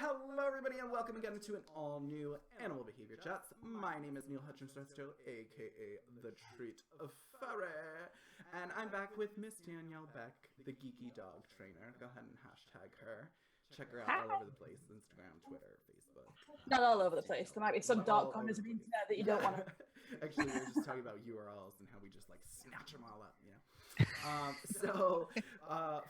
Hello everybody and welcome again to an all-new Animal Behavior Chats. My name is Neil Hutchinson, aka The Treat of Pharaoh, and I'm back with Miss Danielle Beck, the geeky dog trainer. Go ahead and hashtag her. Check her out all over the place, Instagram, Twitter, Facebook. Not all over the place. There might be some dark corners of the internet that you don't want to. Actually, we were just talking about URLs and how we just like snatch them all up, you know.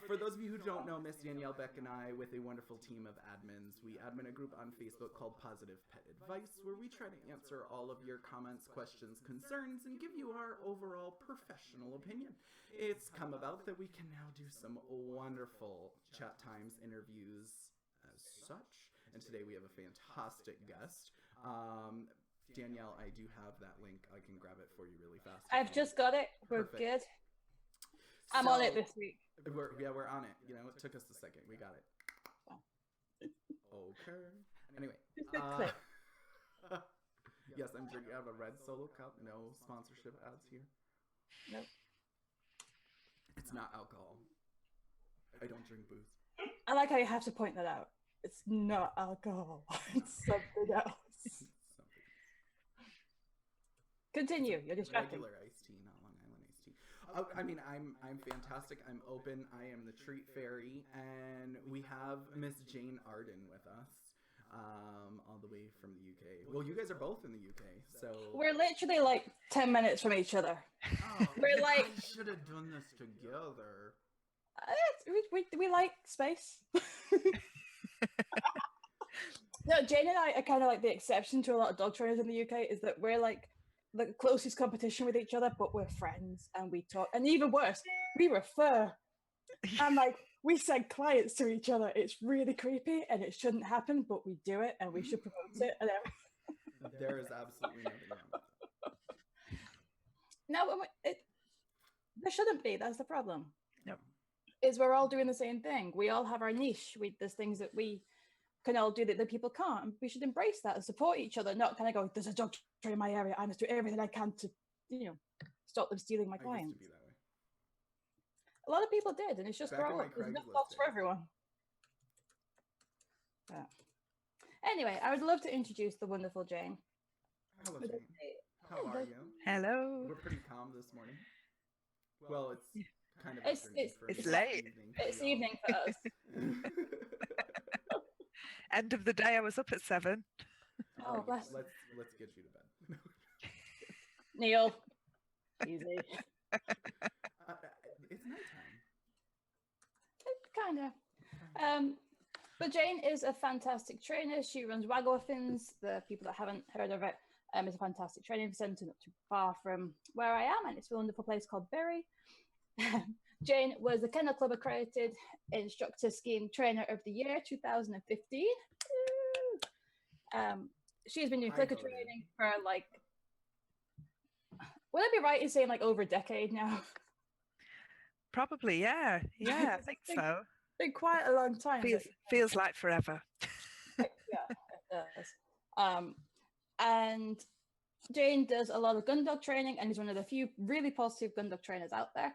For those of you who don't know, Miss Danielle Beck and I, with a wonderful team of admins, we admin a group on Facebook called Positive Pet Advice, where we try to answer all of your comments, questions, concerns, and give you our overall professional opinion. It's come about that we can now do some wonderful chat times interviews as such, and today we have a fantastic guest. Danielle, I do have that link. I can grab it for you really fast. I've just got it. We're good. I'm on it this week. We're on it. You know, it took us a second. We got it. Okay. Anyway. Yes, I'm drinking out of a red Solo cup. No sponsorship ads here. Nope. It's not alcohol. I don't drink booze. I like how you have to point that out. It's not alcohol. It's something else. Continue. You're distracting. Regular iced tea, not Long Island iced tea. I mean, I'm fantastic. I'm open. I am the treat fairy, and we have Miss Jane Arden with us, all the way from the UK. Well, you guys are both in the UK, so we're literally like 10 minutes from each other. Oh, we're like, we should have done this together. We like space. No, Jane and I are kind of like the exception to a lot of dog trainers in the UK, is that we're like the closest competition with each other, but we're friends and we talk. And even worse, we refer. And like, we send clients to each other. It's really creepy and it shouldn't happen, but we do it and we should promote it. And there is absolutely nothing wrong with that. No, there shouldn't be. That's the problem. Yep. Is we're all doing the same thing. We all have our niche. There's things that we can all do that the people can't. And we should embrace that and support each other, not kind of go, there's a dog trainer in my area, I must do everything I can to, stop them stealing my clients. I used to be that way. A lot of people did, and it's just grow up. There's enough dogs for everyone. Yeah. Anyway, I would love to introduce the wonderful Jane. Hello, Jane. How are you? Hello. We're pretty calm this morning. Well, it's kind of it's late. It's evening for us. End of the day, I was up at 7. Oh, bless. Let's get you to bed. Neil, easy. It's nighttime. Kind of. But Jane is a fantastic trainer. She runs Wag Orphans. The people that haven't heard of it, is a fantastic training centre not too far from where I am, and it's a wonderful place called Bury. Jane was the Kennel Club accredited Instructor Skiing Trainer of the Year 2015. She's been doing clicker training for like, would I be right in saying like over a decade now? Probably, yeah. I think so. Been quite a long time. Feels like forever. Yeah, it does. And Jane does a lot of Gundog training and is one of the few really positive Gundog trainers out there.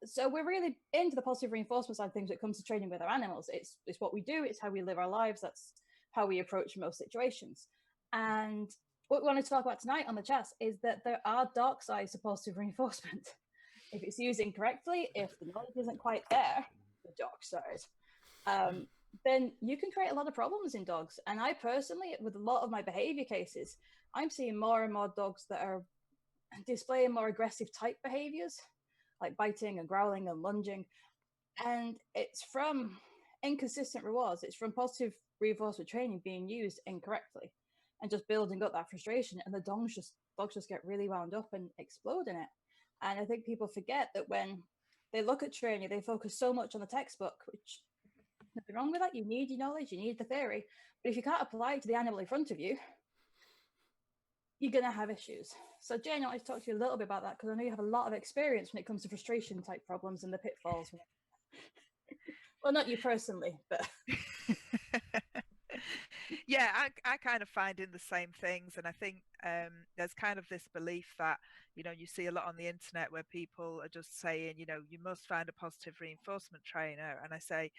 So we're really into the positive reinforcement side of things when it comes to training with our animals. It's what we do. It's how we live our lives. That's how we approach most situations. And what we want to talk about tonight on the chat is that there are dark sides to positive reinforcement. If it's used incorrectly, if the knowledge isn't quite there, the dark side, then you can create a lot of problems in dogs. And I personally, with a lot of my behavior cases, I'm seeing more and more dogs that are displaying more aggressive type behaviors, like biting and growling and lunging. And it's from inconsistent rewards. It's from positive reinforcement training being used incorrectly and just building up that frustration. And the dogs just get really wound up and explode in it. And I think people forget that when they look at training, they focus so much on the textbook, which nothing wrong with that. You need your knowledge, you need the theory. But if you can't apply it to the animal in front of you, you're going to have issues. So Jane, I want to talk to you a little bit about that, because I know you have a lot of experience when it comes to frustration type problems and the pitfalls. Well, not you personally, but... Yeah, I kind of find in the same things, and I think there's kind of this belief that, you see a lot on the internet where people are just saying, you must find a positive reinforcement trainer, and I say,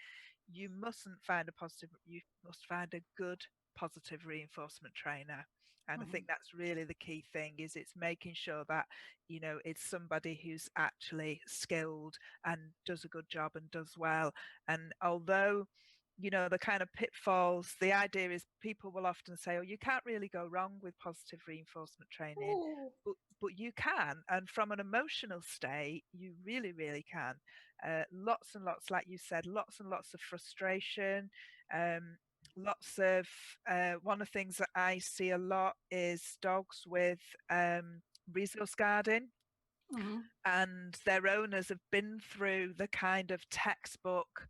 you must find a good positive reinforcement trainer. And I think that's really the key thing, is it's making sure that, you know, it's somebody who's actually skilled and does a good job and does well. And although, you know, the kind of pitfalls, the idea is people will often say, oh, you can't really go wrong with positive reinforcement training, but you can. And from an emotional state, you really, really can. Lots and lots, like you said, lots and lots of frustration, lots of one of the things that I see a lot is dogs with resource guarding, and their owners have been through the kind of textbook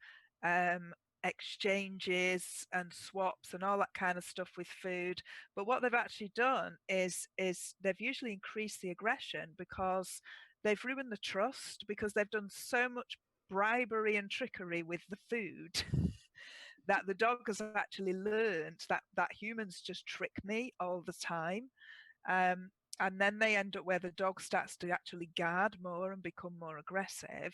exchanges and swaps and all that kind of stuff with food, but what they've actually done is they've usually increased the aggression because they've ruined the trust, because they've done so much bribery and trickery with the food that the dog has actually learned that humans just trick me all the time. And then they end up where the dog starts to actually guard more and become more aggressive.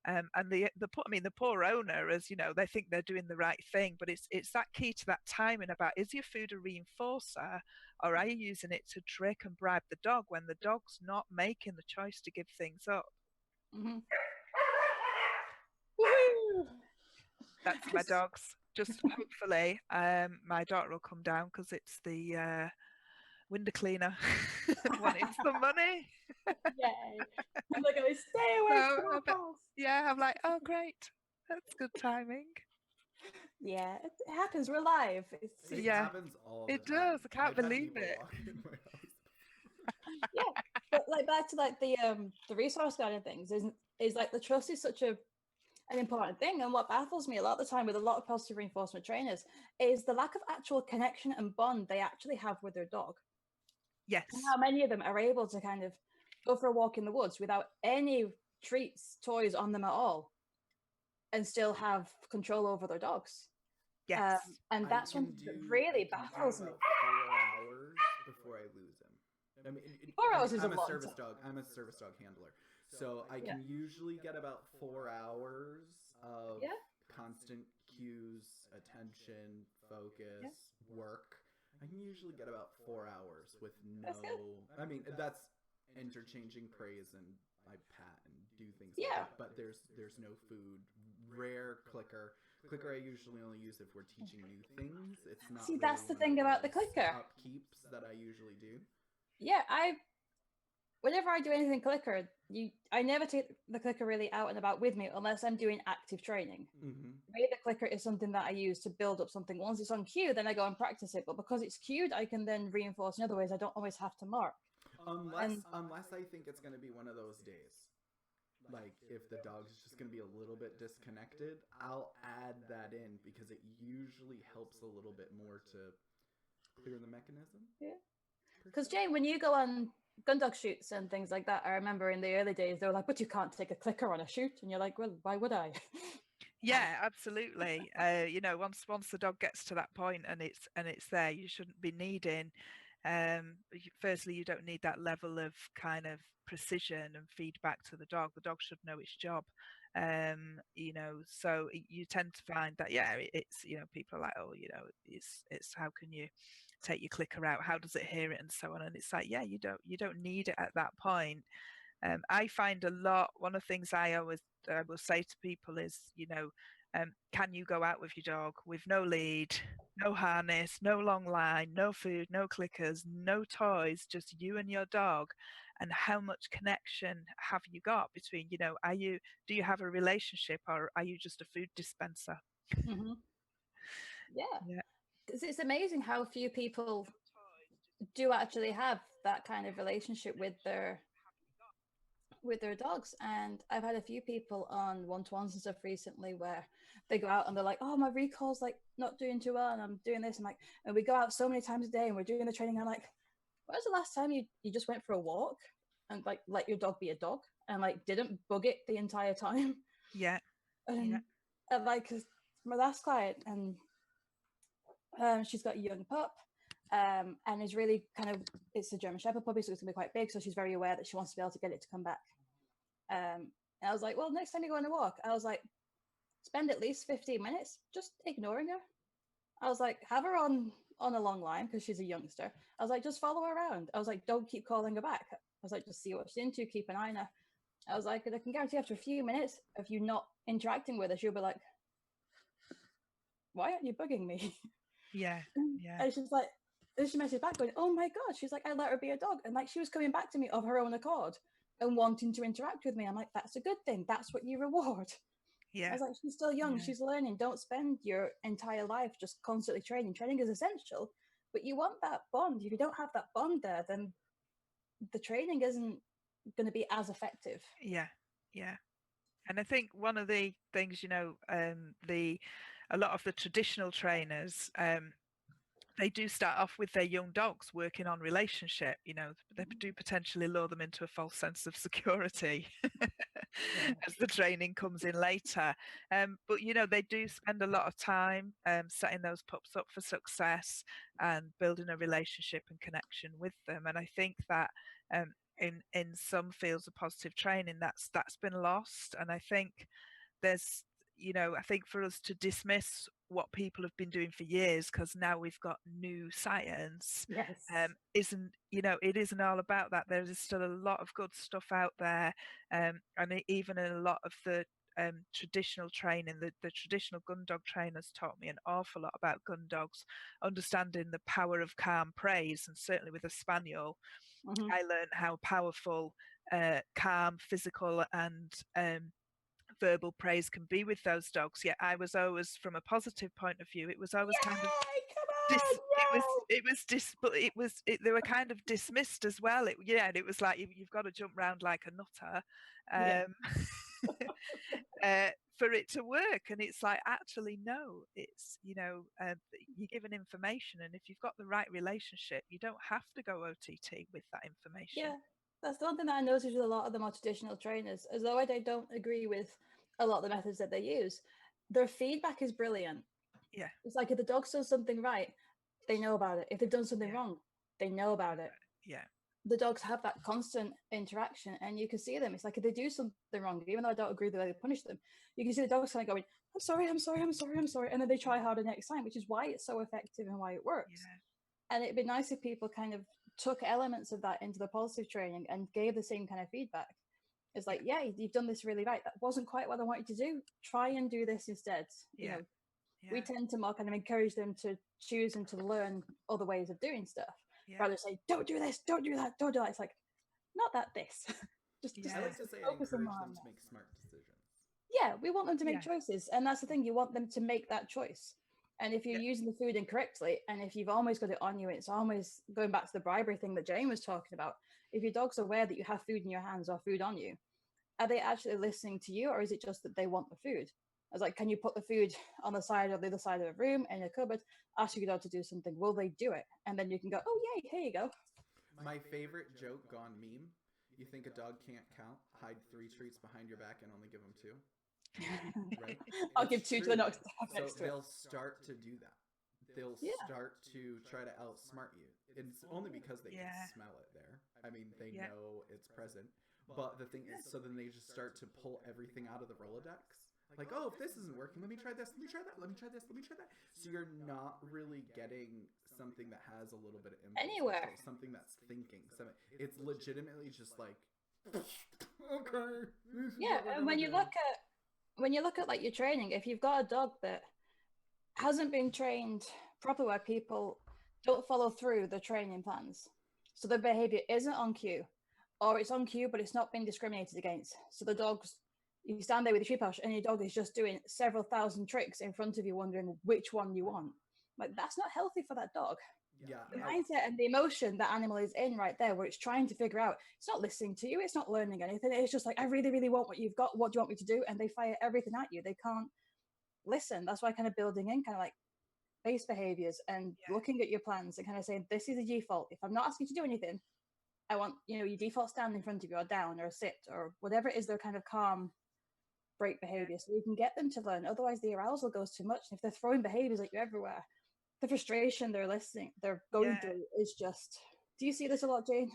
And the poor owner, as you know, they think they're doing the right thing, but it's that key to that timing about, is your food a reinforcer, or are you using it to trick and bribe the dog when the dog's not making the choice to give things up? That's my dogs. Just hopefully my daughter will come down because it's the window cleaner wanting some money. Yay. I'm like, going, stay away from my house. Yeah, I'm like, oh great, that's good timing. Yeah, it happens. We're live. It happens all the time. It does. I can't believe it. Yeah, but like back to like the resource guarding things is like the trust is such an important thing, and what baffles me a lot of the time with a lot of positive reinforcement trainers is the lack of actual connection and bond they actually have with their dog. Yes. And how many of them are able to kind of go for a walk in the woods without any treats, toys on them at all, and still have control over their dogs. Yes. And that's something that really baffles me. 4 hours before I lose him. I mean, 4 hours is I'm a a long service time. dog. I'm a service dog handler, so I can usually get about 4 hours of constant cues, attention, focus, work. I can usually get about 4 hours with no. I mean, that's interchanging praise, and I pat and do things like that. But there's no food. Rare clicker. Clicker I usually only use if we're teaching new things. It's not. See, that's the thing about the clicker. Upkeeps that I usually do. Yeah, whenever I do anything clicker, I never take the clicker really out and about with me unless I'm doing active training. Maybe the clicker is something that I use to build up something. Once it's on cue, then I go and practice it. But because it's cued, I can then reinforce in other ways. I don't always have to mark. Unless I think it's going to be one of those days. Like, if the dog's just going to be a little bit disconnected, I'll add that in because it usually helps a little bit more to clear the mechanism. Yeah. Because, Jane, when you go on Gundog shoots and things like that, I remember in the early days, they were like, but you can't take a clicker on a shoot. And you're like, well, why would I? Yeah, absolutely. You know, once the dog gets to that point and it's there, you shouldn't be needing. Firstly, you don't need that level of kind of precision and feedback to the dog. The dog should know its job. You know, so you tend to find that it's, you know, people are like, oh, you know, it's how can you take your clicker out? How does it hear it and so on? And it's like, yeah, you don't need it at that point. I find a lot. One of the things I always will say to people is, you know, can you go out with your dog with no lead, no harness, no long line, no food, no clickers, no toys, just you and your dog? And how much connection have you got between, you know, do you have a relationship, or are you just a food dispenser? Yeah. Because it's amazing how few people do actually have that kind of relationship with their dogs. And I've had a few people on one-to-ones and stuff recently where they go out and they're like, oh, my recall's like not doing too well and I'm doing this. And we go out so many times a day and we're doing the training. And I'm like, when was the last time you just went for a walk and like let your dog be a dog and like didn't bug it the entire time? And like my last client, and she's got a young pup, and is really kind of, it's a German Shepherd puppy, so it's gonna be quite big, so she's very aware that she wants to be able to get it to come back. And I was like, well, next time you go on a walk, I was like, spend at least 15 minutes just ignoring her. I was like, have her on a long line because she's a youngster. I was like, just follow her around. I was like, don't keep calling her back. I was like, just see what she's into, keep an eye on her. I was like, and I can guarantee after a few minutes of you not interacting with her, she'll be like, why aren't you bugging me? Yeah. And she's like, then she messaged back going, oh my God. She's like, I let her be a dog. And like, she was coming back to me of her own accord and wanting to interact with me. I'm like, that's a good thing. That's what you reward. Yeah. I was like, she's still young. Yeah. She's learning. Don't spend your entire life just constantly training. Training is essential, but you want that bond. If you don't have that bond there, then the training isn't going to be as effective. Yeah. And I think one of the things, a lot of the traditional trainers, they do start off with their young dogs working on relationship. They do potentially lure them into a false sense of security as the training comes in later. But they do spend a lot of time setting those pups up for success and building a relationship and connection with them. And I think that in some fields of positive training, that's been lost. And I think there's I think for us to dismiss what people have been doing for years because now we've got new science, isn't it isn't all about that. There is still a lot of good stuff out there, and even in a lot of the traditional training, the traditional Gundog trainers taught me an awful lot about Gundogs, understanding the power of calm praise, and certainly with a spaniel, I learned how powerful calm, physical, and verbal praise can be with those dogs. Yet I was always, from a positive point of view, it was always kind of they were kind of dismissed as well. And it was like you've got to jump around like a nutter for it to work. And it's like, actually no, it's you're given information, and if you've got the right relationship, you don't have to go OTT with that information. That's the one thing that I noticed with a lot of the more traditional trainers, as though I don't agree with a lot of the methods that they use, their feedback is brilliant. Yeah. It's like if the dog's done something right, they know about it. If they've done something wrong, they know about it. Yeah. The dogs have that constant interaction, and you can see them. It's like if they do something wrong, even though I don't agree with the way they punish them, you can see the dogs kind of going, I'm sorry. And then they try harder next time, which is why it's so effective and why it works. Yeah. And it'd be nice if people kind of took elements of that into the positive training and gave the same kind of feedback. It's like, yeah, you've done this really right. That wasn't quite what I wanted to do. Try and do this instead. We tend to more kind of encourage them to choose and to learn other ways of doing stuff. Rather say, don't do this, don't do that, don't do that. It's like, not that this. just I like to say focus on them to make smart decisions. Yeah, we want them to make choices. And that's the thing, you want them to make that choice. And if you're using the food incorrectly, and if you've always got it on you, it's always going back to the bribery thing that Jane was talking about. If your dog's aware that you have food in your hands or food on you, are they actually listening to you, or is it just that they want the food? I was like, can you put the food on the side or the other side of the room in a cupboard? Ask your dog to do something. Will they do it? And then you can go, oh, yay, here you go. My favorite joke gone meme. You think a dog can't count? Hide 3 treats behind your back and only give them 2. Right? I'll give 2 to the next. So they'll start to do that. They'll start to try to outsmart you. It's only because they can smell it there. I mean, they know it's present. But the thing is, so then they just start to pull everything out of the Rolodex. Like, oh, if this isn't working, let me try this, let me try that, let me try this, let me try that. So you're not really getting something that has a little bit of impulse anywhere. Something that's thinking. It's legitimately just like, okay. Yeah, and when you look at like your training, if you've got a dog that hasn't been trained properly, where people don't follow through the training plans, so their behavior isn't on cue, or it's on cue but it's not being discriminated against. So the dog's, you stand there with your treat pouch and your dog is just doing several thousand tricks in front of you, wondering which one you want. Like, that's not healthy for that dog. Yeah. The mindset and the emotion that animal is in right there, where it's trying to figure out, it's not listening to you, it's not learning anything, it's just like, I really, really want what you've got, what do you want me to do? And they fire everything at you. They can't listen. That's why kind of building in kind of like base behaviors and looking at your plans and kind of saying, this is a default. If I'm not asking you to do anything, I want, your default stand in front of you, or down, or a sit, or whatever it is, their kind of calm break behavior, so we can get them to learn. Otherwise the arousal goes too much, and if they're throwing behaviors at you everywhere, the frustration they're going through is just, do you see this a lot, Jane?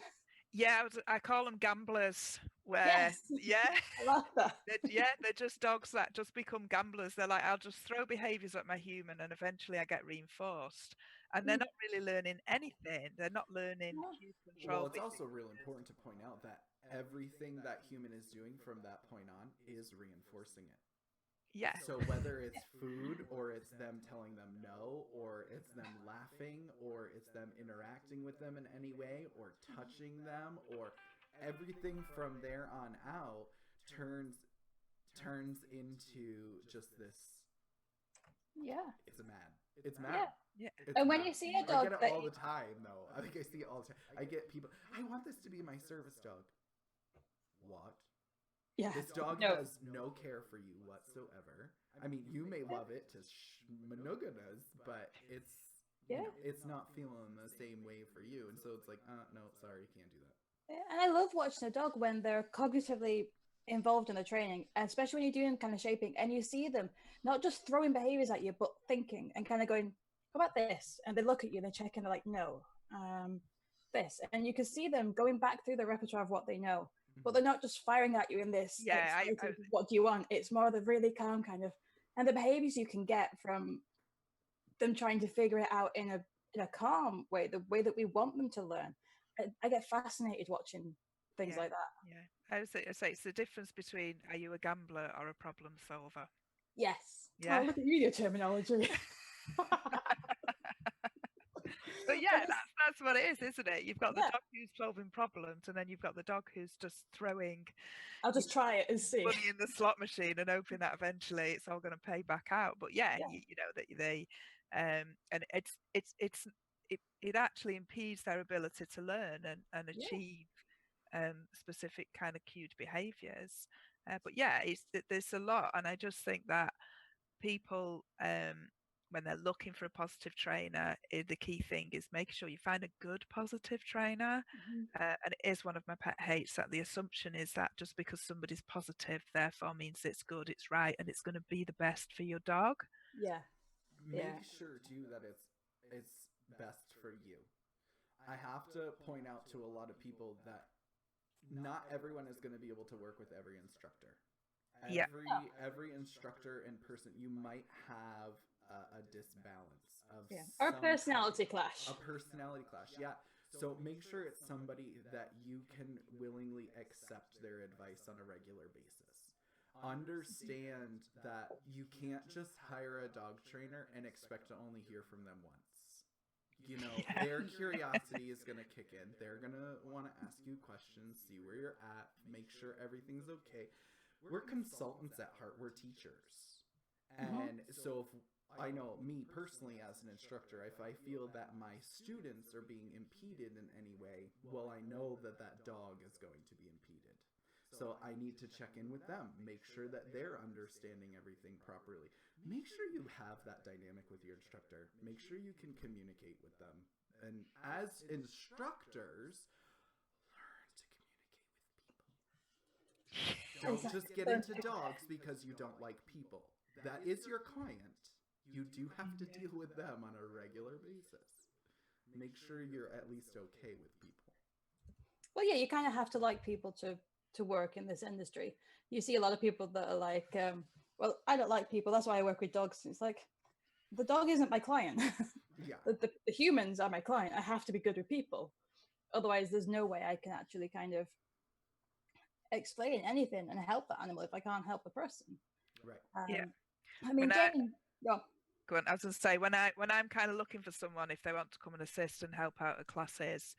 Yeah, I call them gamblers. Where Yes. yeah, I like that. they're just dogs that just become gamblers. They're like, I'll just throw behaviours at my human, and eventually I get reinforced. And they're not really learning anything. They're not learning cue control. Well, it's also really important to point out that everything that human is doing from that point on is reinforcing it. Yeah. So whether it's food, or it's them telling them no, or it's them laughing, or it's them interacting with them in any way, or touching them, or everything from there on out turns into just this. Yeah. It's mad. Yeah. It's And when mad. you see a dog, I get it all the time, though. I think I see it all the time. I get people, I want this to be my service dog. What? Yeah. This dog has no care for you whatsoever. I mean, you may love it to monogamous, but it's you know, it's not feeling the same way for you. And so it's like, no, sorry, you can't do that. And I love watching a dog when they're cognitively involved in the training, especially when you're doing kind of shaping and you see them not just throwing behaviors at you, but thinking and kind of going, how about this? And they look at you, they check and they're like, no, this. And you can see them going back through the repertoire of what they know, but they're not just firing at you in this, what do you want? It's more the really calm kind of, and the behaviors you can get from them trying to figure it out in a calm way, the way that we want them to learn. I get fascinated watching things like that. Yeah, I would say it's the difference between, are you a gambler or a problem solver? Yes. Yeah. Oh, look at you, your terminology. But yeah, that's what it is, isn't it? You've got the dog who's solving problems, and then you've got the dog who's just throwing. I'll just try it and see. Money in the slot machine and hoping that eventually it's all going to pay back out. But yeah. You know that they, and it actually impedes their ability to learn and achieve specific kind of cued behaviours. But yeah, there's a lot, and I just think that people, when they're looking for a positive trainer, the key thing is making sure you find a good positive trainer. And it is one of my pet hates that the assumption is that just because somebody's positive, therefore means it's good, it's right, and it's going to be the best for your dog. Make sure too that it's best for you. I have to point out to a lot of people that not everyone is going to be able to work with every instructor. Every instructor in person, you might have a disbalance of or a personality clash. A personality clash, So make sure it's somebody that you can willingly accept their advice on a regular basis. Understand that you can't just hire a dog trainer and expect to only hear from them once. You know, their curiosity is going to kick in. They're going to want to ask you questions, see where you're at, make sure everything's okay. We're consultants at heart. We're teachers. And so if I know me personally as an instructor, if I feel that my students are being impeded in any way, well, I know that dog is going to be impeded. So I need to check in with them, make sure that they're understanding everything properly. Make sure you have that dynamic with your instructor. Make sure you can communicate with them. And as instructors, learn to communicate with people. Don't just get into dogs because you don't like people. That is your client. You do have to deal with them on a regular basis. Make sure you're at least okay with people. Well, yeah, you kind of have to like people to work in this industry. You see a lot of people that are like, well, I don't like people, that's why I work with dogs. It's like, the dog isn't my client. The humans are my client. I have to be good with people. Otherwise, there's no way I can actually kind of explain anything and help the animal if I can't help the person. Right. I mean, Go on. I was going to say, when I'm kind of looking for someone, if they want to come and assist and help out at classes,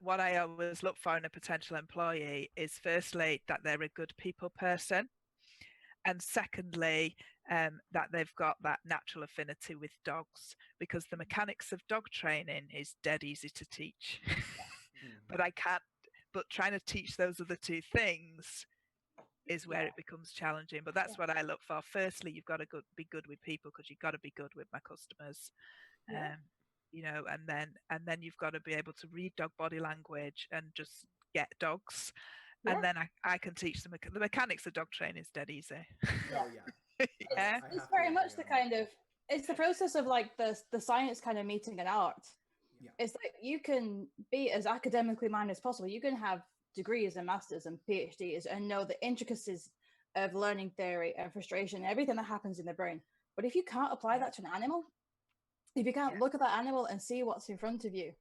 what I always look for in a potential employee is firstly that they're a good people person, and secondly that they've got that natural affinity with dogs, because the mechanics of dog training is dead easy to teach. But trying to teach those other two things is where it becomes challenging. But that's what I look for. Firstly, you've got to be good with people, because you've got to be good with my customers. You know, and then you've got to be able to read dog body language and just get dogs. And then I can teach them the mechanics of dog training is dead easy. It's very much the kind of, it's the process of like the science kind of meeting an art. Yeah. It's like you can be as academically minded as possible. You can have degrees and masters and PhDs and know the intricacies of learning theory and frustration, everything that happens in the brain. But if you can't apply that to an animal, if you can't look at that animal and see what's in front of you,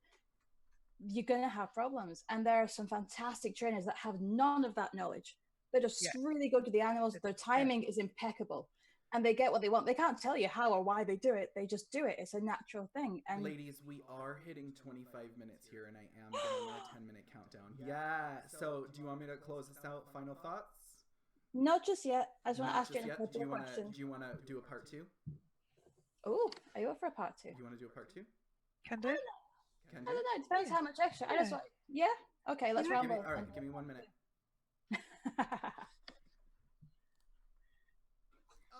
you're going to have problems. And there are some fantastic trainers that have none of that knowledge. They're just really good to the animals. Their timing is impeccable. And they get what they want. They can't tell you how or why they do it. They just do it. It's a natural thing. And ladies, we are hitting 25 minutes here, and I am going on a 10-minute countdown. Yeah. So do you want me to close this out? Final thoughts? Not just yet. I just want to ask you a couple of questions. questions. Do you want to do a part 2? Oh, are you up for a part 2? Do you want to do a part 2? Can do. I don't know. It depends how much extra. I just want. Yeah. Okay. Let's ramble. All right. Give me 1 minute.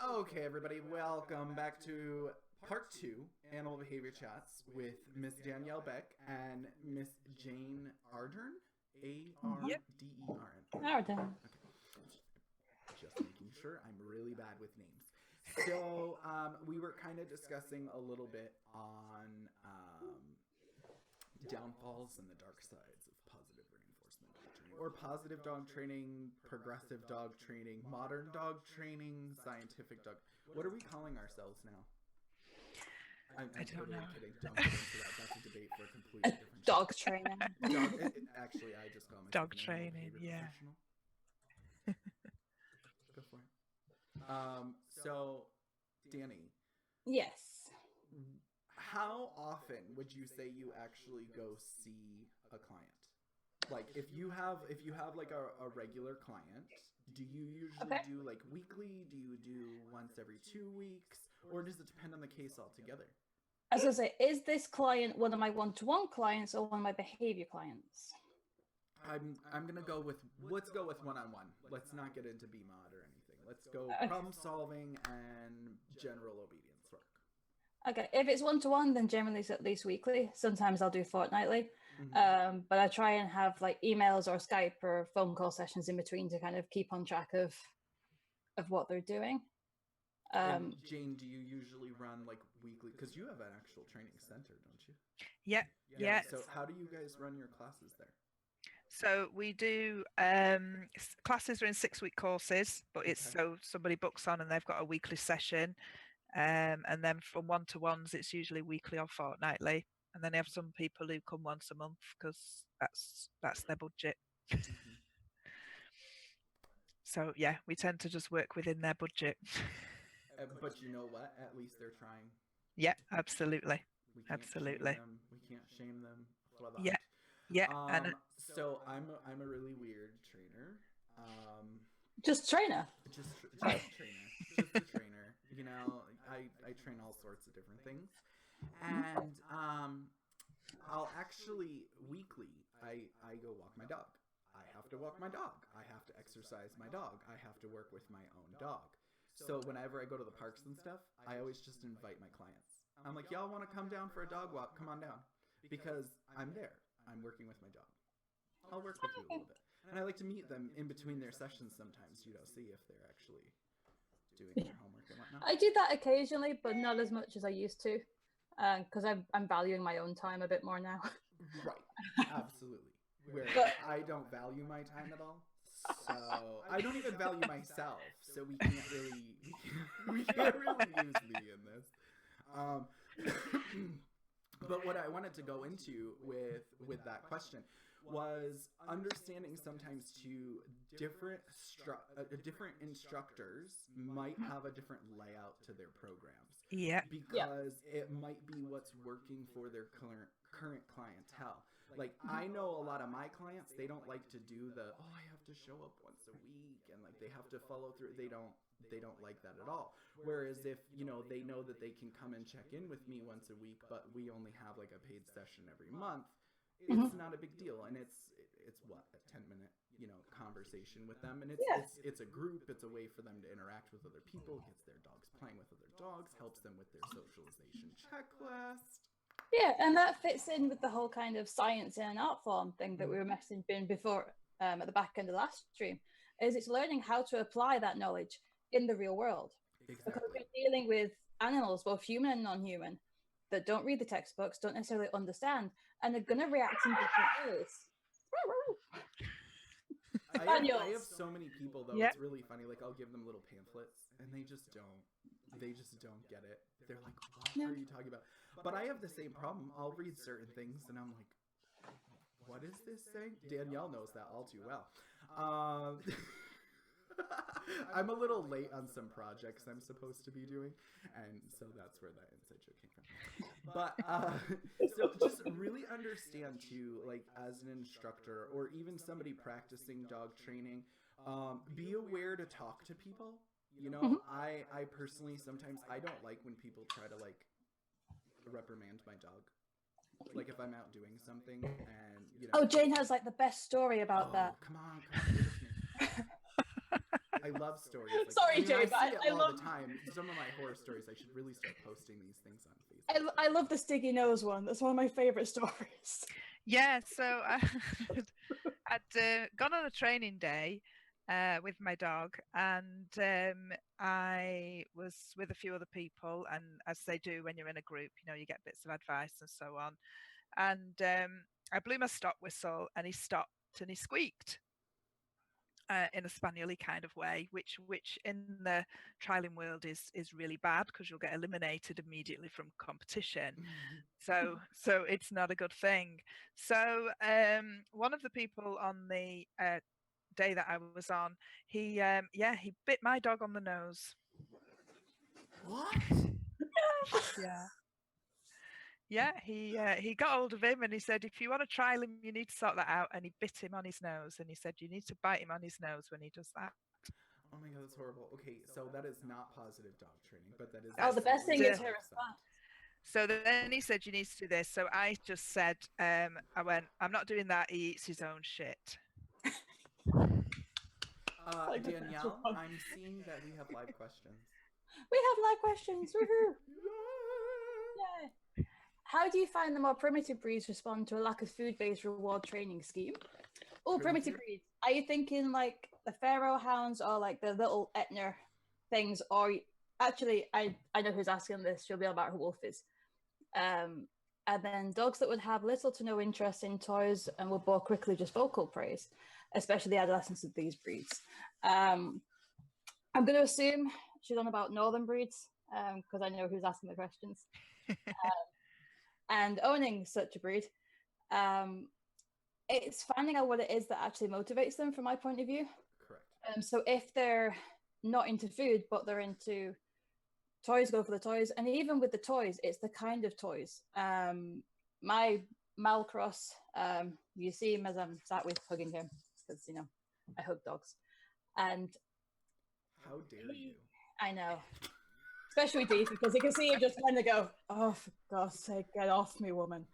Okay, everybody. Welcome back to part 2, Animal Behavior Chats with Miss Danielle Beck and Miss Jane Arden. A-R-D-E-R-N. Arden. Okay. Just making sure. I'm really bad with names. So we were kind of discussing a little bit on downfalls and the dark sides of positive reinforcement dog training, or positive dog training, progressive dog training, modern dog training, scientific dog. What are we calling ourselves now? I'm I don't know. Kidding. Don't get into that. That's a debate for a completely different Dog training. Actually, I just call myself Dog an animal training, behavior professional. Go for it. So, Danny. Yes. How often would you say you actually go see a client? Like, if you have like a regular client, do you usually do like weekly? Do you do once every 2 weeks? Or does it depend on the case altogether? I was going to say, is this client one of my one-to-one clients or one of my behavior clients? I'm gonna go with, let's go with one-on-one. Let's not get into BMOD or anything. Let's go problem solving and general obedience work. Okay, if it's one-to-one, then generally it's at least weekly. Sometimes I'll do fortnightly. But I try and have like emails or Skype or phone call sessions in between to kind of keep on track of what they're doing. And Jane, do you usually run like weekly? Because you have an actual training center, don't you? Yeah. So how do you guys run your classes there? So we do classes are in 6-week courses, but it's so somebody books on and they've got a weekly session. And then from one-to-ones, it's usually weekly or fortnightly. And then I have some people who come once a month because that's their budget. So yeah, we tend to just work within their budget. But you know what? At least they're trying. Yeah, absolutely. We can't shame them for that. Yeah. So I'm a really weird trainer. Just trainer. Just a trainer. You know, I train all sorts of different things, and I'll actually weekly I go walk my dog. I have to walk my dog. I have to exercise my dog. I have to work with my own dog. So whenever I go to the parks and stuff, I always just invite my clients. I'm like, y'all want to come down for a dog walk? Come on down, because I'm there. I'm working with my dog. I'll work with you a little bit. And I like to meet them in between their sessions sometimes, see if they're actually doing their homework and whatnot. I do that occasionally, but not as much as I used to, because I'm valuing my own time a bit more now. Right, absolutely. Where I don't value my time at all. So I don't even value myself. So we can't really use me in this. But what I wanted to go into with that question was understanding sometimes too different instructors might have a different layout to their programs. Yeah. Because it might be what's working for their current clientele. Like, I know a lot of my clients, they don't like to do I have to show up once a week and like they have to follow through. They don't like that at all. Whereas if, they know that they can come and check in with me once a week, but we only have like a paid session every month, it's not a big deal. And it's what, a 10-minute, conversation with them. And it's a group. It's a way for them to interact with other people, gets their dogs playing with other dogs, helps them with their socialization checklist. Yeah, and that fits in with the whole kind of science and art form thing that we were messaging before at the back end of the last stream, is it's learning how to apply that knowledge in the real world. Exactly. Because we're dealing with animals, both human and non-human, that don't read the textbooks, don't necessarily understand, and they're going to react in different ways. I have so many people though. Yeah. It's really funny. Like I'll give them little pamphlets, and they just don't get it. They're like, "What are you talking about?" But I have the same problem. I'll read certain things, and I'm like, "What is this saying?" Danielle knows that all too well. I'm a little late on some projects I'm supposed to be doing, and so that's where that inside joke came from. But so just really understand too, like as an instructor or even somebody practicing dog training, be aware to talk to people. You know, I personally sometimes I don't like when people try to like reprimand my dog. Like if I'm out doing something and you know. Oh, Jane has like the best story about that. Come on, give it to me. I love stories. Like, Sorry, Jane, I see it all love the time. Some of my horror stories. I should really start posting these things on Facebook. I love the sticky nose one. That's one of my favorite stories. Yeah, so I'd gone on a training day with my dog, and I was with a few other people, and as they do when you're in a group, you know, you get bits of advice and so on. And I blew my stop whistle, and he stopped and he squeaked. In a spaniel-y kind of way, which in the trialing world is really bad because you'll get eliminated immediately from competition. So it's not a good thing. So one of the people on the day that I was on, he bit my dog on the nose. What? Yeah, he got hold of him and he said, if you want to trial him, you need to sort that out. And he bit him on his nose, and he said, you need to bite him on his nose when he does that. Oh my god, that's horrible. Okay, so that is not positive dog training, but that is. Oh, the best thing is her response. So then he said, you need to do this. So I just said, I went, I'm not doing that. He eats his own shit. Danielle, I'm seeing that we have live questions. We have live questions. Woohoo! Yay! How do you find the more primitive breeds respond to a lack of food-based reward training scheme? Oh, primitive breeds. Are you thinking like the Pharaoh Hounds or like the little Etna things? Or actually, I know who's asking this. She'll be about who Wolf is. And then dogs that would have little to no interest in toys and will bore quickly just vocal praise, especially the adolescents of these breeds. I'm going to assume she's on about northern breeds because I know who's asking the questions. And owning such a breed, it's finding out what it is that actually motivates them from my point of view. Correct. So if they're not into food, but they're into toys, go for the toys. And even with the toys, it's the kind of toys. My Malcross, you see him as I'm sat with hugging him because, you know, I hug dogs. And how dare you? I know. Especially Dave, because you can see him just kind of go, oh, for God's sake, get off me, woman.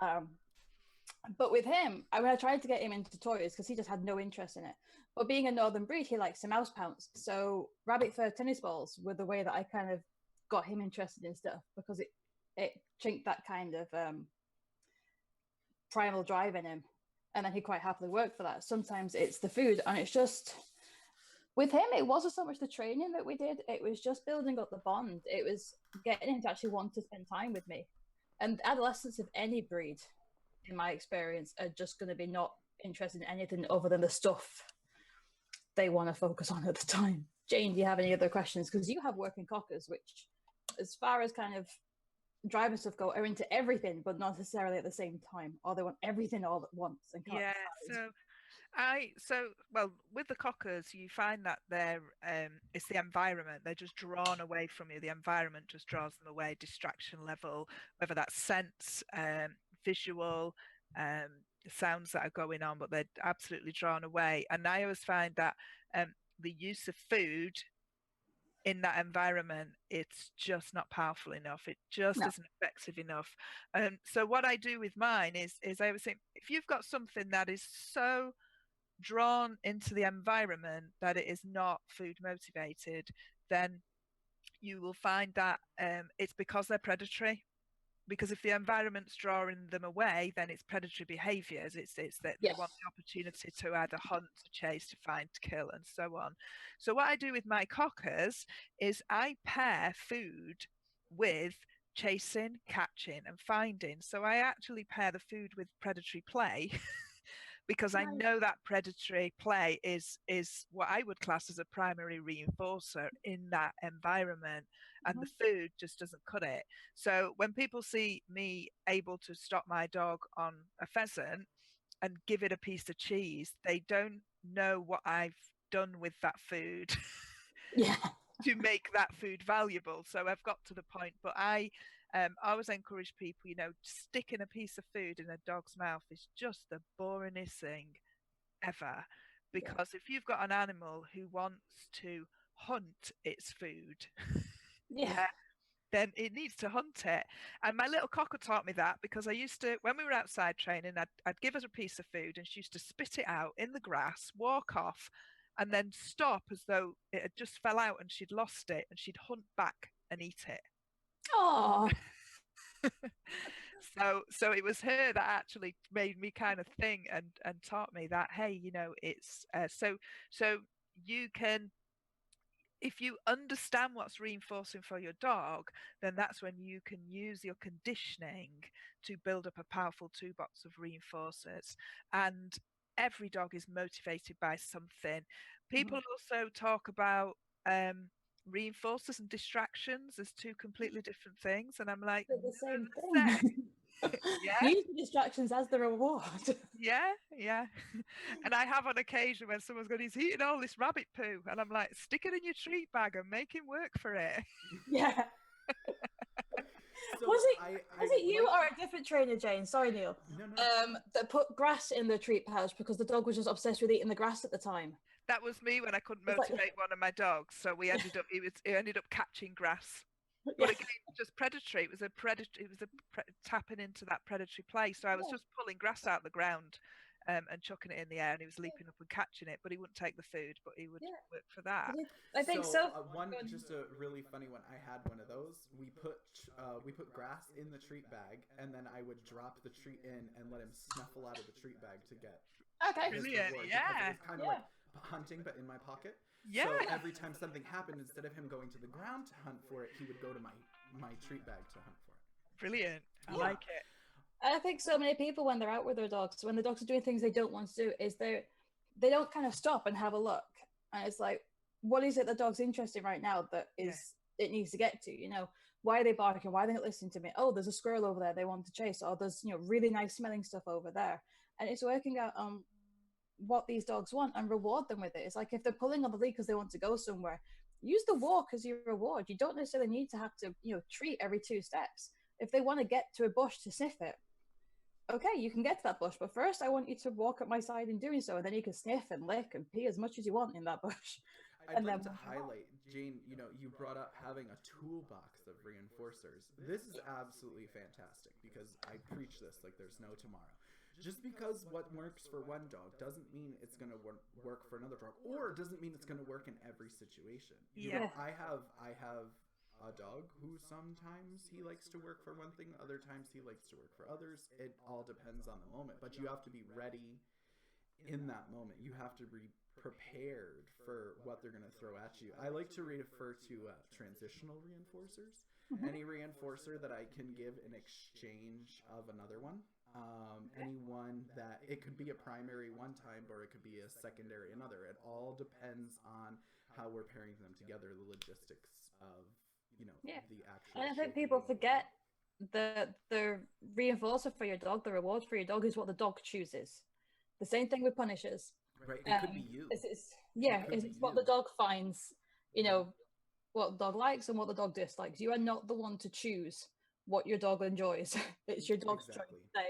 But with him, I tried to get him into toys because he just had no interest in it. But being a northern breed, he likes to mouse pounce. So rabbit fur tennis balls were the way that I kind of got him interested in stuff because it chinked that kind of primal drive in him. And then he quite happily worked for that. Sometimes it's the food, and it's just... With him, it wasn't so much the training that we did. It was just building up the bond. It was getting him to actually want to spend time with me. And adolescents of any breed, in my experience, are just going to be not interested in anything other than the stuff they want to focus on at the time. Jane, do you have any other questions? Because you have working cockers, which, as far as kind of drive and stuff go, are into everything, but not necessarily at the same time. Or they want everything all at once. And can't decide. Well, with the cockers, you find that they're it's the environment. They're just drawn away from you. The environment just draws them away. Distraction level, whether that's sense, visual, sounds that are going on, but they're absolutely drawn away. And I always find that the use of food in that environment, it's just not powerful enough. It just isn't effective enough. So what I do with mine is I always think, if you've got something that is so drawn into the environment that it is not food motivated, then you will find that it's because they're predatory. Because if the environment's drawing them away, then it's predatory behaviours. It's that they want the opportunity to either hunt, to chase, to find, to kill, and so on. So what I do with my cockers is I pair food with chasing, catching, and finding. So I actually pair the food with predatory play because I know that predatory play is what I would class as a primary reinforcer in that environment, and the food just doesn't cut it. So when people see me able to stop my dog on a pheasant and give it a piece of cheese, they don't know what I've done with that food to make that food valuable. So I've got to the point, but I always encourage people, you know, sticking a piece of food in a dog's mouth is just the boringest thing ever. Because if you've got an animal who wants to hunt its food, then it needs to hunt it. And my little cocker taught me that, because I used to, when we were outside training, I'd give her a piece of food and she used to spit it out in the grass, walk off, and then stop as though it had just fell out and she'd lost it, and she'd hunt back and eat it. Oh. So it was her that actually made me kind of think and taught me that, hey, you know, it's so you can, if you understand what's reinforcing for your dog, then that's when you can use your conditioning to build up a powerful toolbox of reinforcers. And every dog is motivated by something. People also talk about reinforcers and distractions as two completely different things, and I'm like, they're the same thing. Use the distractions as the reward. Yeah. And I have on occasion when someone's going, he's eating all this rabbit poo, and I'm like, stick it in your treat bag and make him work for it. Yeah. So was it you or a different trainer, Jane? Sorry, Neil. No. That put grass in the treat pouch because the dog was just obsessed with eating the grass at the time. That was me when I couldn't motivate one of my dogs, so we ended up it ended up catching grass. But again, just predatory. It was tapping into that predatory play. So I was just pulling grass out of the ground and chucking it in the air, and he was leaping up and catching it. But he wouldn't take the food, but he would work for that. I think so. Just a really funny one. I had one of those. We put grass in the treat bag, and then I would drop the treat in and let him snuffle out of the treat bag to get Brilliant. It was kind of like hunting, but in my pocket. Yeah. So every time something happened, instead of him going to the ground to hunt for it, he would go to my treat bag to hunt for it. Brilliant. I like it. I think so many people, when they're out with their dogs, when the dogs are doing things they don't want to do, is they don't kind of stop and have a look. And it's like, what is it the dog's interested in right now that it needs to get to? You know, why are they barking? Why are they not listening to me? Oh, there's a squirrel over there they want to chase. Or there's, you know, really nice smelling stuff over there. And it's working out what these dogs want and reward them with it. It's like if they're pulling on the lead because they want to go somewhere, use the walk as your reward. You don't necessarily need to have to, you know, treat every 2 steps. If they want to get to a bush to sniff it, okay, you can get to that bush, but first I want you to walk at my side in doing so, and then you can sniff and lick and pee as much as you want in that bush. I'd like to highlight, Jane, you know, you brought up having a toolbox of reinforcers. This is absolutely fantastic, because I preach this like there's no tomorrow. Just because what works for one dog doesn't mean it's going to work for another dog, or doesn't mean it's going to work in every situation. You know, I have a dog who sometimes he likes to work for one thing, other times he likes to work for others. It all depends on the moment, but you have to be ready in that moment. You have to be prepared for what they're going to throw at you. I like to refer to transitional reinforcers. Any reinforcer that I can give in exchange of another one. Anyone that, it could be a primary one time, or it could be a secondary another. It all depends on how we're pairing them together, the logistics of, you know, the actual. And I think people forget the reinforcer for your dog, the reward for your dog, is what the dog chooses. The same thing with punishers. Right, it could be you. It's what the dog finds, you know, what the dog likes and what the dog dislikes. You are not the one to choose what your dog enjoys. It's your dog's choice to say,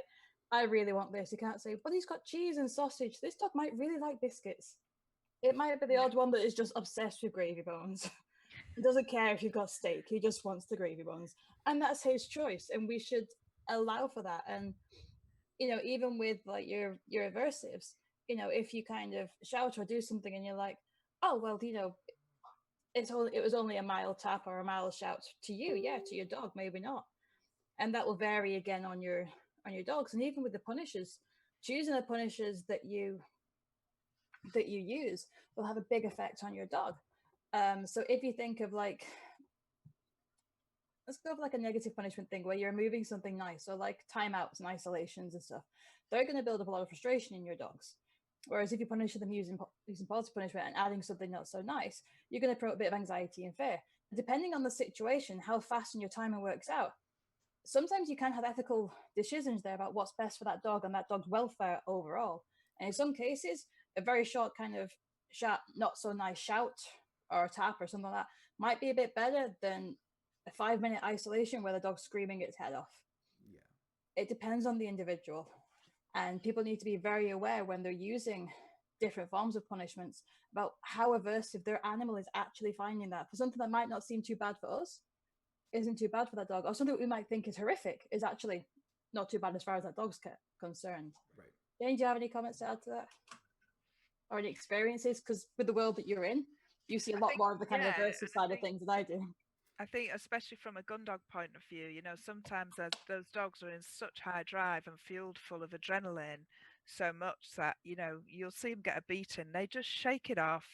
I really want this. You can't say, but he's got cheese and sausage. This dog might really like biscuits. It might be the odd one that is just obsessed with gravy bones. He doesn't care if you've got steak. He just wants the gravy bones. And that's his choice. And we should allow for that. And, you know, even with like your aversives, you know, if you kind of shout or do something and you're like, oh, well, you know, it was only a mild tap or a mild shout to you. Yeah, to your dog, maybe not. And that will vary again on your dogs. And even with the punishers, choosing the punishers that you use will have a big effect on your dog. So if you think of like let's go for like a negative punishment thing where you're removing something nice, so like timeouts and isolations and stuff. They're going to build up a lot of frustration in your dogs. Whereas if you punish them using positive punishment and adding something not so nice, you're going to promote a bit of anxiety and fear. Depending on the situation, how fast and your timing works out, sometimes you can have ethical decisions there about what's best for that dog and that dog's welfare overall. And in some cases, a very short kind of not so nice shout or a tap or something like that might be a bit better than a 5-minute isolation where the dog's screaming its head off. Yeah. It depends on the individual. And people need to be very aware when they're using different forms of punishments about how aversive their animal is actually finding that. For something that might not seem too bad for us, isn't too bad for that dog, or something that we might think is horrific is actually not too bad as far as that dog's concerned. Right. Jane, do you have any comments to add to that? Or any experiences? Because with the world that you're in, you see a lot more of the kind of aversive side of things than I do. I think, especially from a Gundog point of view, you know, sometimes those dogs are in such high drive and fueled full of adrenaline so much that, you know, you'll see them get a beating. They just shake it off.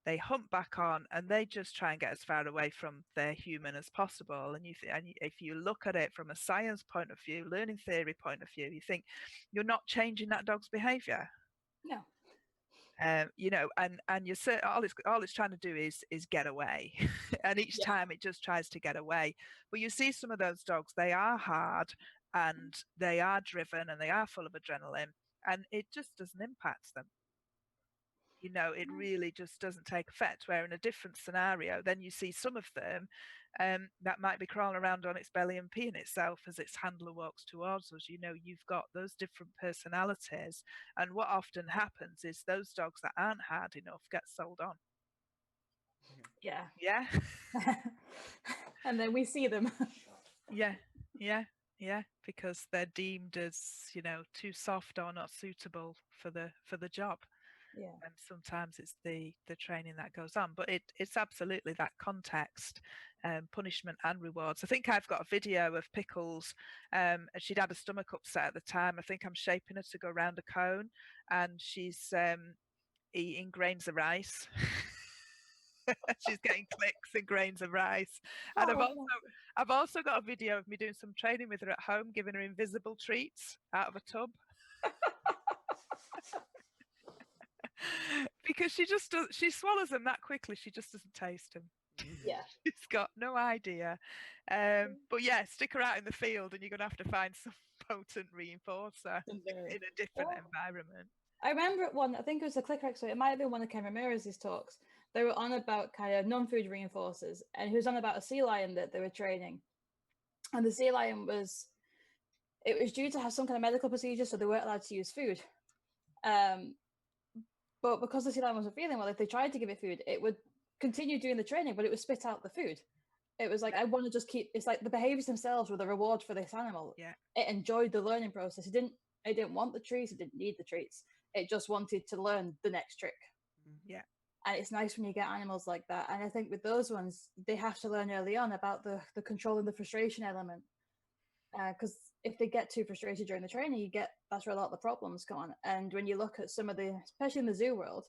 They hump back on and they just try and get as far away from their human as possible. And if you look at it from a science point of view, learning theory point of view, you think you're not changing that dog's behavior. No. You know, and you're all it's trying to do is get away, and each time it just tries to get away. But you see some of those dogs, they are hard and they are driven and they are full of adrenaline, and it just doesn't impact them. You know, it really just doesn't take effect. Where in a different scenario, then you see some of them that might be crawling around on its belly and peeing itself as its handler walks towards us. You know, you've got those different personalities. And what often happens is those dogs that aren't hard enough get sold on. Yeah. Yeah. And then we see them. Yeah. Because they're deemed as, you know, too soft or not suitable for the job. Yeah. And sometimes it's the training that goes on, but it's absolutely that context, punishment and rewards. I think I've got a video of Pickles, and she'd had a stomach upset at the time. I think I'm shaping her to go around a cone, and she's eating grains of rice. She's getting clicks and grains of rice. And I've also got a video of me doing some training with her at home, giving her invisible treats out of a tub. Because she swallows them that quickly, she just doesn't taste them. Yeah. She's got no idea. But yeah, stick her out in the field and you're going to have to find some potent reinforcer in a different environment. I remember at one, I think it was a clicker episode, it might have been one of Ken Ramirez's talks. They were on about kind of non-food reinforcers, and he was on about a sea lion that they were training. And the sea lion was due to have some kind of medical procedure, so they weren't allowed to use food. But because the sea lion wasn't feeling well, if they tried to give it food, it would continue doing the training, but it would spit out the food. It was like, I want to just keep, it's like the behaviors themselves were the reward for this animal. Yeah. It enjoyed the learning process. It didn't want the treats. It didn't need the treats. It just wanted to learn the next trick. Yeah. And it's nice when you get animals like that. And I think with those ones, they have to learn early on about the control and the frustration element. Because if they get too frustrated during the training, that's where a lot of the problems come on. And when you look at some of especially in the zoo world,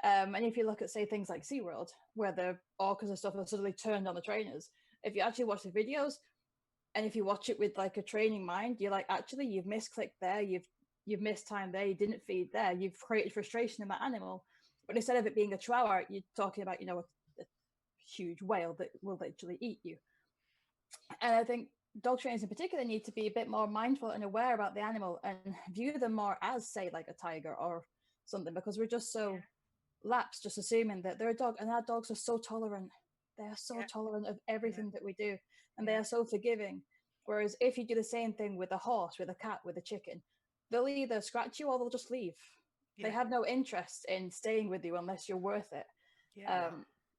and if you look at, say, things like SeaWorld, where the orcas and stuff are suddenly turned on the trainers, if you actually watch the videos, and if you watch it with like a training mind, you're like, actually, you've misclicked there, you've missed time there, you didn't feed there, you've created frustration in that animal. But instead of it being a chihuahua, you're talking about, you know, a huge whale that will literally eat you. And I think dog trainers in particular need to be a bit more mindful and aware about the animal and view them more as, say, like a tiger or something, because we're just so lapsed, just assuming that they're a dog, and our dogs are so tolerant. They are so tolerant of everything that we do, and they are so forgiving. Whereas if you do the same thing with a horse, with a cat, with a chicken, they'll either scratch you or they'll just leave. They have no interest in staying with you unless you're worth it.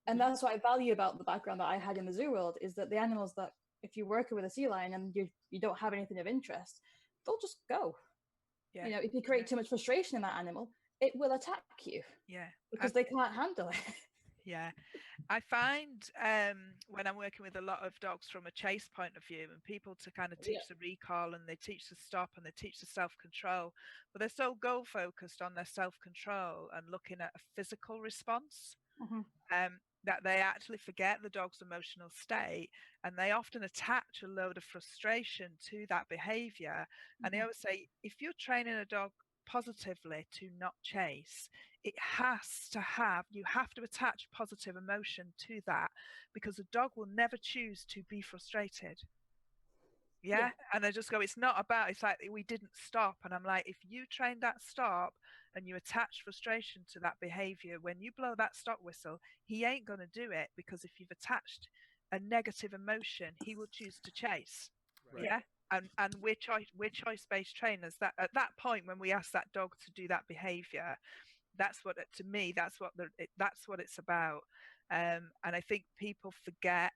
And that's what I value about the background that I had in the zoo world, is that the animals that, if you're working with a sea lion and you don't have anything of interest, they'll just go. You know, if you create too much frustration in that animal, it will attack you. Because they can't handle it. I find when I'm working with a lot of dogs from a chase point of view, and people to kind of teach the recall, and they teach the stop, and they teach the self-control, but they're so goal focused on their self-control and looking at a physical response. that they actually forget the dog's emotional state, and they often attach a load of frustration to that behavior. And they always say, if you're training a dog positively to not chase, you have to attach positive emotion to that, because a dog will never choose to be frustrated. Yeah. And they just go, it's not about, it's like, we didn't stop. And I'm like, if you train that stop and you attach frustration to that behavior, when you blow that stop whistle, he ain't going to do it, because if you've attached a negative emotion, he will choose to chase. Right. Yeah. And we're choice-based trainers. That at that point, when we ask that dog to do that behavior, that's what, to me, that's what it's about. And I think people forget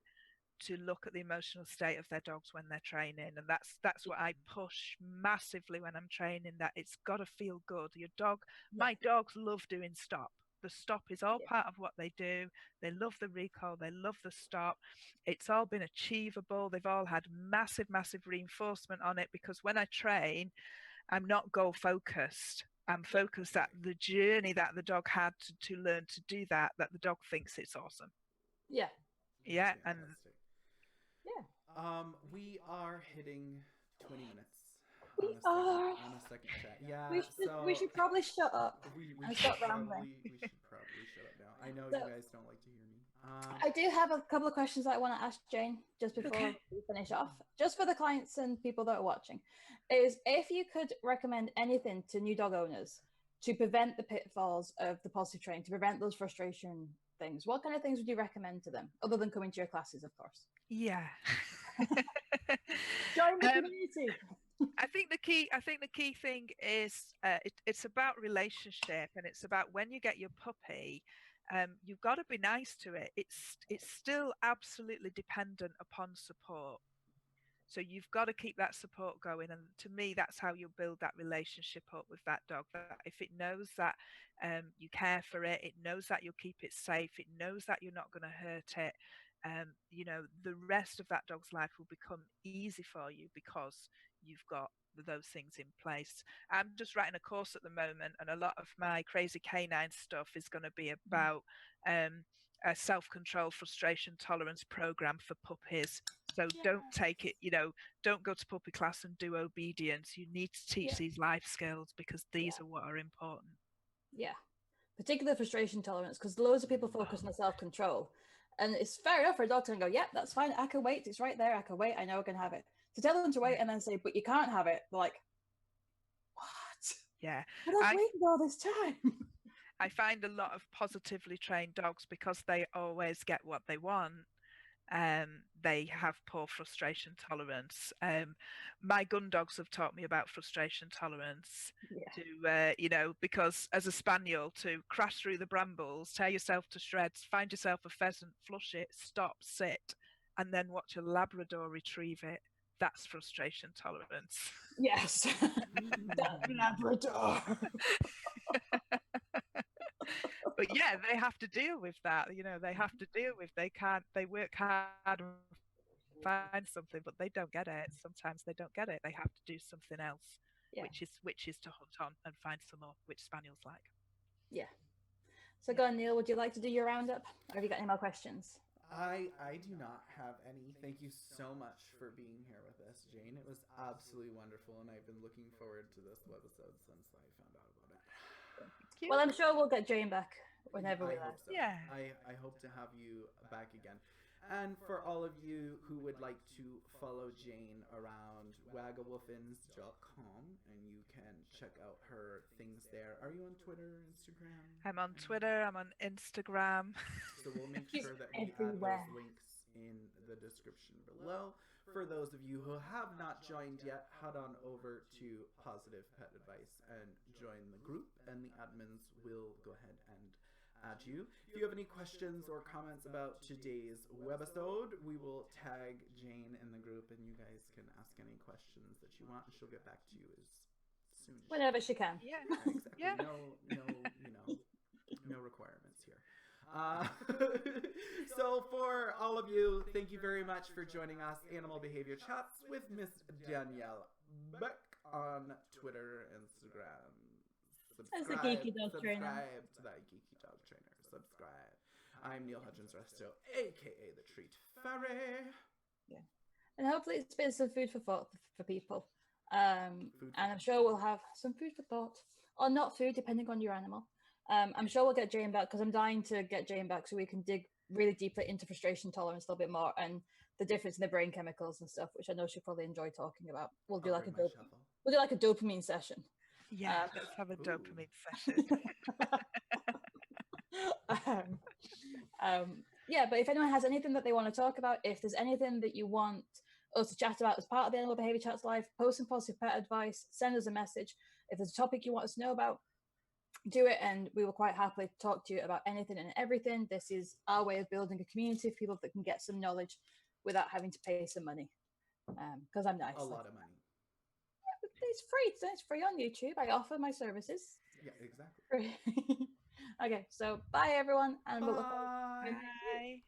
to look at the emotional state of their dogs when they're training, and that's what I push massively when I'm training, that it's got to feel good. Your dog, my dogs love doing stop. The stop is all part of what they do. They love the recall, they love the stop. It's all been achievable. They've all had massive reinforcement on it, because when I train, I'm not goal focused. I'm focused at the journey that the dog had to learn to do that the dog thinks it's awesome. Yeah. And we are hitting 20 minutes. We on a second chat. Yeah. We should probably shut up. We and should stop rambling. probably shut up now. I know you guys don't like to hear me. I do have a couple of questions that I want to ask Jane just before we finish off. Just for the clients and people that are watching, is if you could recommend anything to new dog owners to prevent the pitfalls of the positive training, to prevent those frustration things, what kind of things would you recommend to them, other than coming to your classes, of course? Yeah. Join the community. I think the key thing is it's about relationship, and it's about when you get your puppy, you've got to be nice to it. It's still absolutely dependent upon support. So you've got to keep that support going, and to me, that's how you'll build that relationship up with that dog. That if it knows that you care for it, it knows that you'll keep it safe, it knows that you're not going to hurt it. The rest of that dog's life will become easy for you, because you've got those things in place. I'm just writing a course at the moment, and a lot of my crazy canine stuff is going to be about a self-control, frustration tolerance program for puppies. So don't take it, don't go to puppy class and do obedience. You need to teach these life skills, because these are what are important. Yeah. Particularly frustration tolerance, because loads of people focus on the self-control. And it's fair enough for a dog to go, yeah, that's fine. I can wait. It's right there. I can wait. I know I can have it. To tell them to wait and then say, but you can't have it. They're like, what? Yeah. But I've waited all this time. I find a lot of positively trained dogs, because they always get what they want, they have poor frustration tolerance. My Gundogs have taught me about frustration tolerance to, because as a spaniel, to crash through the brambles, tear yourself to shreds, find yourself a pheasant, flush it, stop, sit, and then watch a Labrador retrieve it. That's frustration tolerance. Yes. That Labrador. But yeah, they have to deal with that. They work hard and find something, but they don't get it. Sometimes they don't get it. They have to do something else, which is to hunt on and find some more, which spaniels like. Yeah. So go on, Neil, would you like to do your roundup? Or have you got any more questions? I do not have any. Thank you so much for being here with us, Jane. It was absolutely wonderful, and I've been looking forward to this episode since I found out about it. Well, I'm sure we'll get Jane back whenever we like. So. Yeah. I hope to have you back again. And for all of you who would like to follow Jane around, wagawolfins.com, and you can check out her things there. Are you on Twitter, Instagram? I'm on Twitter. I'm on Instagram. So we'll make sure that we add those links in the description below. For those of you who have not joined yet, head on over to Positive Pet Advice and join the group, and the admins will go ahead and add you. If you have any questions or comments about today's webisode, we will tag Jane in the group, and you guys can ask any questions that you want, and she'll get back to you as soon as whenever she can. Yeah. Exactly. Yeah. No requirements here. So for all of you, thank you very much for joining us. Animal Behavior Chats with Miss Danielle Beck on Twitter, Instagram. As a geeky dog trainer. Subscribe to that geeky dog trainer. Subscribe. I'm Neil Hudgens-Resto, aka The Treat Fairy. Yeah. And hopefully it's been some food for thought for people. And I'm sure we'll have some food for thought. Or not food, depending on your animal. I'm sure we'll get Jane back, because I'm dying to get Jane back so we can dig really deeply into frustration tolerance a little bit more and the difference in the brain chemicals and stuff, which I know she'll probably enjoy talking about. We'll do like a dopamine session. Yeah, let's have a dopamine session. Yeah, but if anyone has anything that they want to talk about, if there's anything that you want us to chat about as part of the Animal Behaviour Chats Live, post some positive pet advice, send us a message. If there's a topic you want us to know about, do it, and we will quite happily talk to you about anything and everything. This is our way of building a community of people that can get some knowledge without having to pay some money. Because I'm nice. A lot of money. Yeah, it's free. It's free on YouTube. I offer my services. Yeah, exactly. Okay, so bye everyone, and we'll look forward. Bye.